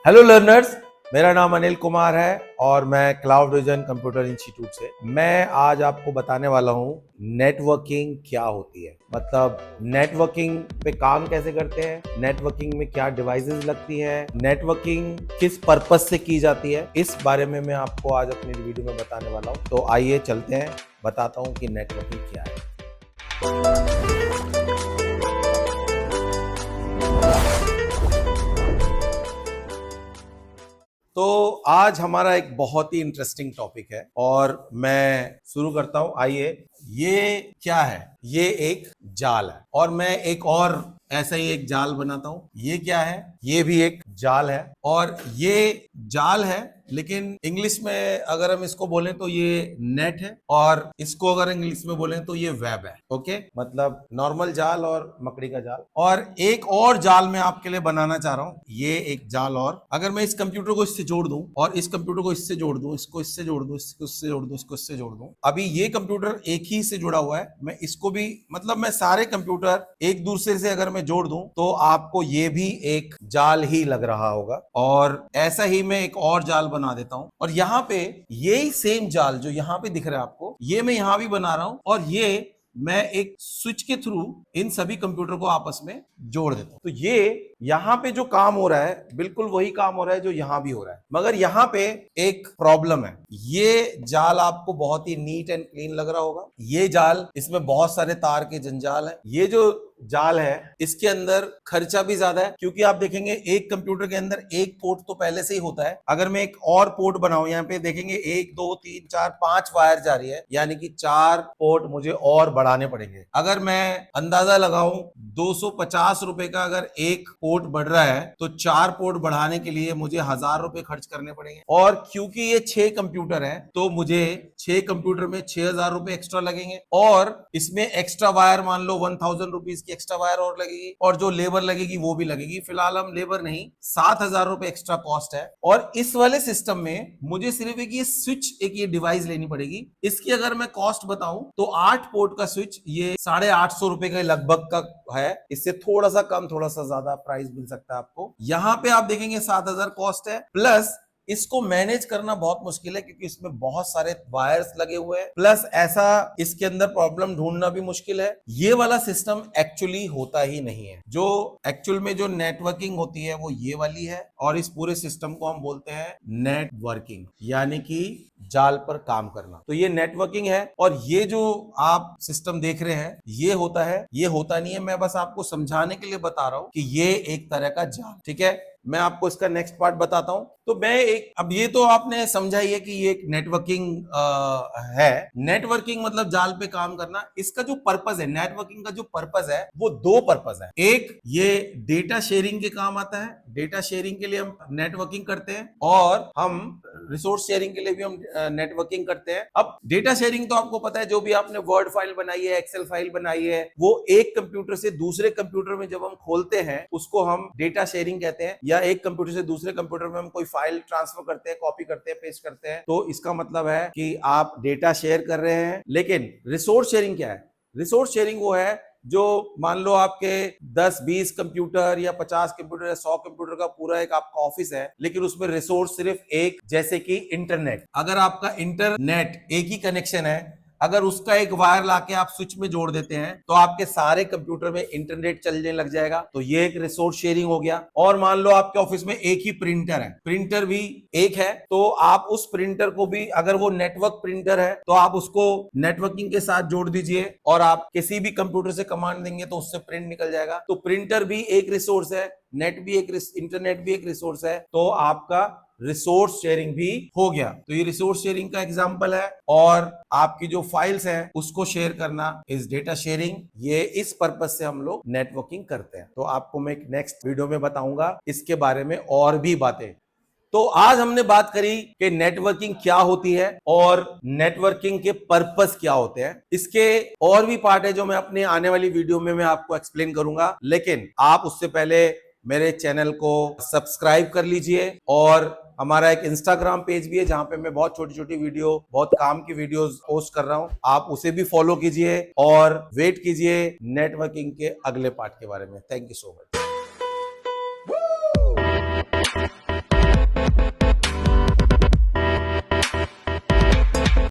Hello learners, मेरा नाम अनिल कुमार है और मैं क्लाउड विजन कंप्यूटर इंस्टीट्यूट से मैं आज आपको बताने वाला हूँ नेटवर्किंग क्या होती है। मतलब नेटवर्किंग पे काम कैसे करते हैं, नेटवर्किंग में क्या डिवाइसेस लगती हैं, नेटवर्किंग किस पर्पस से की जाती है, इस बारे में मैं आपको आज अपनी वीडियो में बताने वाला हूँ। तो आइए चलते हैं, बताता हूँ कि नेटवर्किंग क्या है। तो आज हमारा एक बहुत ही इंटरेस्टिंग टॉपिक है और मैं शुरू करता हूं। आइए, ये क्या है? ये एक जाल है और मैं एक और ऐसा ही एक जाल बनाता हूं। ये क्या है? ये भी एक जाल है और ये जाल है, लेकिन इंग्लिश में अगर हम इसको बोलें तो ये नेट है और इसको अगर इंग्लिश में बोलें तो ये वेब है। ओके, मतलब नॉर्मल जाल और मकड़ी का जाल। और एक और जाल मैं आपके लिए बनाना चाह रहा हूं। ये एक जाल, और अगर मैं इस कंप्यूटर को इससे जोड़ दूं और इस कंप्यूटर को इससे जोड़ दूं, इसको इससे जोड़ दूं, इसको इससे जोड़ दूं, इसको इससे जोड़ दूं, अभी ये कंप्यूटर एक ही से जुड़ा हुआ है, मैं इसको भी, मतलब मैं सारे कंप्यूटर एक दूसरे से अगर मैं जोड़ दूं तो आपको ये भी एक जाल ही लग रहा होगा। और ऐसा ही मैं एक और जाल बना देता हूं और यहां पे यही सेम जाल जो यहां पे दिख रहा है आपको, ये मैं यहां भी बना रहा हूं और ये मैं एक स्विच के थ्रू इन सभी कंप्यूटर को आपस में जोड़ देता हूं। तो ये यहां पे जो काम हो रहा है बिल्कुल वही काम हो रहा है जो यहां भी हो रहा है, मगर यहां पे एक प्रॉब्लम है। ये जाल आपको बहुत ही नीट एंड क्लीन लग रहा होगा। ये जाल, इसमें बहुत सारे तार के जंजाल है। ये जो जाल है इसके अंदर खर्चा भी ज्यादा है, क्योंकि आप देखेंगे एक कंप्यूटर के अंदर एक पोर्ट तो पहले से ही होता है। अगर मैं एक और पोर्ट बनाऊं, यहाँ पे देखेंगे 1 2 3 4 5 वायर जा रही है, यानी कि 4 पोर्ट मुझे और बढ़ाने पड़ेंगे। अगर मैं अंदाजा लगाऊं 250 रुपए का अगर एक पोर्ट बढ़ रहा है तो 4 पोर्ट बढ़ाने के लिए मुझे 1000 रुपए खर्च करने पड़ेंगे। और क्योंकि ये 6 कंप्यूटर है तो मुझे 6 कंप्यूटर में 6000 रुपए एक्स्ट्रा लगेंगे और इसमें एक्स्ट्रा वायर मान लो 1000 रुपीज की एक्स्ट्रा वायर और लगेगी, और जो लेबर लगेगी वो भी लगेगी। फिलहाल हम लेबर नहीं, 7000 रुपए एक्स्ट्रा कॉस्ट है। और इस वाले सिस्टम में मुझे सिर्फ एक ये स्विच, एक ये डिवाइस लेनी पड़ेगी। इसकी अगर मैं कॉस्ट बताऊं तो 8 पोर्ट का स्विच ये 850 रुपए के लगभग का है। इससे थोड़ा सा कम, थोड़ा सा ज्यादा प्राइस मिल सकता है आपको। यहां पे आप देखेंगे 7000 कॉस्ट है, प्लस इसको मैनेज करना बहुत मुश्किल है क्योंकि इसमें बहुत सारे वायर्स लगे हुए हैं, प्लस ऐसा इसके अंदर प्रॉब्लम ढूंढना भी मुश्किल है। ये वाला सिस्टम एक्चुअली होता ही नहीं है। जो एक्चुअल में जो नेटवर्किंग होती है वो ये वाली है, और इस पूरे सिस्टम को हम बोलते हैं नेटवर्किंग, यानी कि जाल पर काम करना। तो ये नेटवर्किंग है और ये जो आप सिस्टम देख रहे हैं ये होता है, ये होता नहीं है। मैं बस आपको समझाने के लिए बता रहा हूं कि ये एक तरह का जाल, ठीक है। मैं आपको इसका नेक्स्ट पार्ट बताता हूं। तो मैं एक, अब ये तो आपने समझा ही है कि ये एक नेटवर्किंग है। नेटवर्किंग मतलब जाल पे काम करना। इसका जो पर्पस है, नेटवर्किंग का जो पर्पस है वो 2 पर्पस है। एक, ये डेटा शेयरिंग के काम आता है। डेटा शेयरिंग के लिए हम नेटवर्किंग करते हैं और हम रिसोर्स शेयरिंग के लिए भी हम नेटवर्किंग करते हैं। अब डेटा शेयरिंग तो आपको पता है, जो भी आपने वर्ड फाइल बनाई है, एक्सेल फाइल बनाई है, वो एक कंप्यूटर से दूसरे कंप्यूटर में जब हम खोलते हैं उसको हम डेटा शेयरिंग कहते हैं। या एक कंप्यूटर से दूसरे कंप्यूटर में हम कोई फाइल ट्रांसफर करते हैं, कॉपी करते हैं, पेस्ट करते हैं, तो इसका मतलब है कि आप डेटा शेयर कर रहे हैं। लेकिन रिसोर्स शेयरिंग क्या है? रिसोर्स शेयरिंग वो है जो, मान लो आपके 10-20 कंप्यूटर या 50 कंप्यूटर या 100 कंप्यूटर का पूरा एक आपका ऑफिस है, लेकिन उसमें रिसोर्स सिर्फ एक, जैसे कि इंटरनेट। अगर आपका इंटरनेट एक ही कनेक्शन है, अगर उसका एक वायर लाके आप स्विच में जोड़ देते हैं तो आपके सारे कंप्यूटर में इंटरनेट चलने लग जाएगा। तो ये एक रिसोर्स शेयरिंग हो गया। और मान लो आपके ऑफिस में एक ही प्रिंटर है, प्रिंटर भी एक है, तो आप उस प्रिंटर को भी, अगर वो नेटवर्क प्रिंटर है तो आप उसको नेटवर्किंग के साथ जोड़ दीजिए और आप किसी भी कंप्यूटर से कमांड देंगे तो उससे प्रिंट निकल जाएगा। तो प्रिंटर भी एक रिसोर्स है, नेट भी एक, इंटरनेट भी एक रिसोर्स है, तो आपका रिसोर्स शेयरिंग भी हो गया। तो ये रिसोर्स शेयरिंग का एग्जांपल है। और आपकी जो फाइल्स हैं उसको शेयर करना इस डेटा शेयरिंग। ये इस पर्पस से हम लोग नेटवर्किंग करते हैं। तो आपको मैं नेक्स्ट वीडियो में बताऊंगा इसके बारे में और भी बातें। तो आज हमने बात करी कि नेटवर्किंग क्या होती है और नेटवर्किंग के पर्पस क्या होते हैं। इसके और भी पार्ट है जो मैं अपने आने वाली वीडियो में मैं आपको एक्सप्लेन करूंगा, लेकिन आप उससे पहले मेरे चैनल को सब्सक्राइब कर लीजिए। और हमारा एक इंस्टाग्राम पेज भी है जहां पे मैं बहुत छोटी छोटी वीडियो, बहुत काम की वीडियोस पोस्ट कर रहा हूं, आप उसे भी फॉलो कीजिए और वेट कीजिए नेटवर्किंग के अगले पार्ट के बारे में। Thank you so much.